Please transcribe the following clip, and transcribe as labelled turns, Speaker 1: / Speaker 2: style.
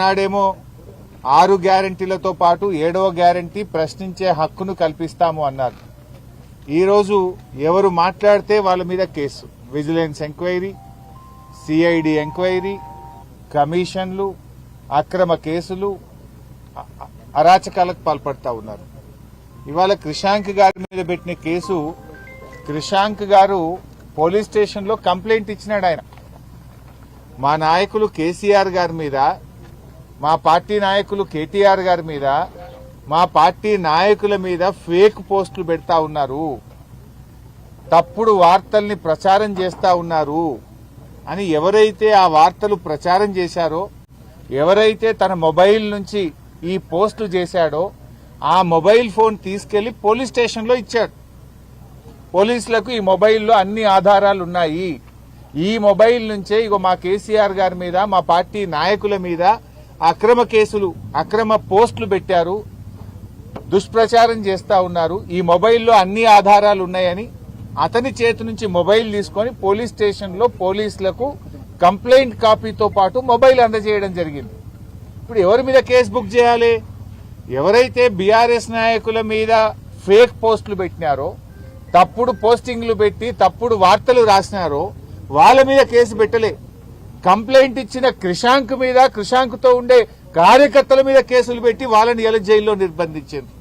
Speaker 1: నాడేమో 6 గ్యారెంటీలతో పాటు 7వ గ్యారెంటీ ప్రశ్నించే హక్కును కల్పిస్తాము అన్నారు. ఈరోజు ఎవరు మాట్లాడితే వాళ్ళ మీద case, vigilance enquiry, CID enquiry, కమిషన్లు, అక్రమ కేసులు, అరాచకాలకు పాల్పడతా ఉన్నారు. ఇవాళ క్రిషాంక్ గారి మీద పెట్టిన కేసు, క్రిషాంక్ గారు పోలీస్ స్టేషన్లో కంప్లైంట్ ఇచ్చినాడు. ఆయన మా నాయకులు కేసీఆర్ గారి మీద, మా పార్టీ నాయకులు కేటీఆర్ గారి మీద, మా పార్టీ నాయకుల మీద ఫేక్ పోస్టులు పెడతా ఉన్నారు, తప్పుడు వార్తల్ని ప్రచారం చేస్తా ఉన్నారు అని ఎవరైతే ఆ వార్తలు ప్రచారం చేశారో, ఎవరైతే తన మొబైల్ నుంచి ఈ పోస్టులు చేశాడో ఆ మొబైల్ ఫోన్ తీసుకెళ్లి పోలీస్ స్టేషన్లో ఇచ్చాడు. పోలీసులకు ఈ మొబైల్లో అన్ని ఆధారాలు ఉన్నాయి, ఈ మొబైల్ నుంచే ఇగో మా కేసీఆర్ గారి మీద, మా పార్టీ నాయకుల మీద అక్రమ కేసులు, అక్రమ పోస్టులు పెట్టారు, దుష్ప్రచారం చేస్తా ఉన్నారు, ఈ మొబైల్లో అన్ని ఆధారాలు ఉన్నాయని అతని చేతి నుంచి మొబైల్ తీసుకొని పోలీస్ స్టేషన్లో పోలీసులకు కంప్లైంట్ కాపీతో పాటు మొబైల్ అందజేయడం జరిగింది. ఇప్పుడు ఎవరి మీద కేసు బుక్ చేయాలి? ఎవరైతే బీఆర్ఎస్ నాయకుల మీద ఫేక్ పోస్టులు పెట్టినారో, తప్పుడు పోస్టింగ్లు పెట్టి తప్పుడు వార్తలు రాసినారో వాళ్ళ మీద కేసు పెట్టలే. కంప్లైంట్ ఇచ్చిన క్రిషాంక్ మీద, క్రిషాంక్ తో ఉండే కార్యకర్తల మీద కేసులు పెట్టి వాళ్ళని జైల్లో నిర్బంధించింది.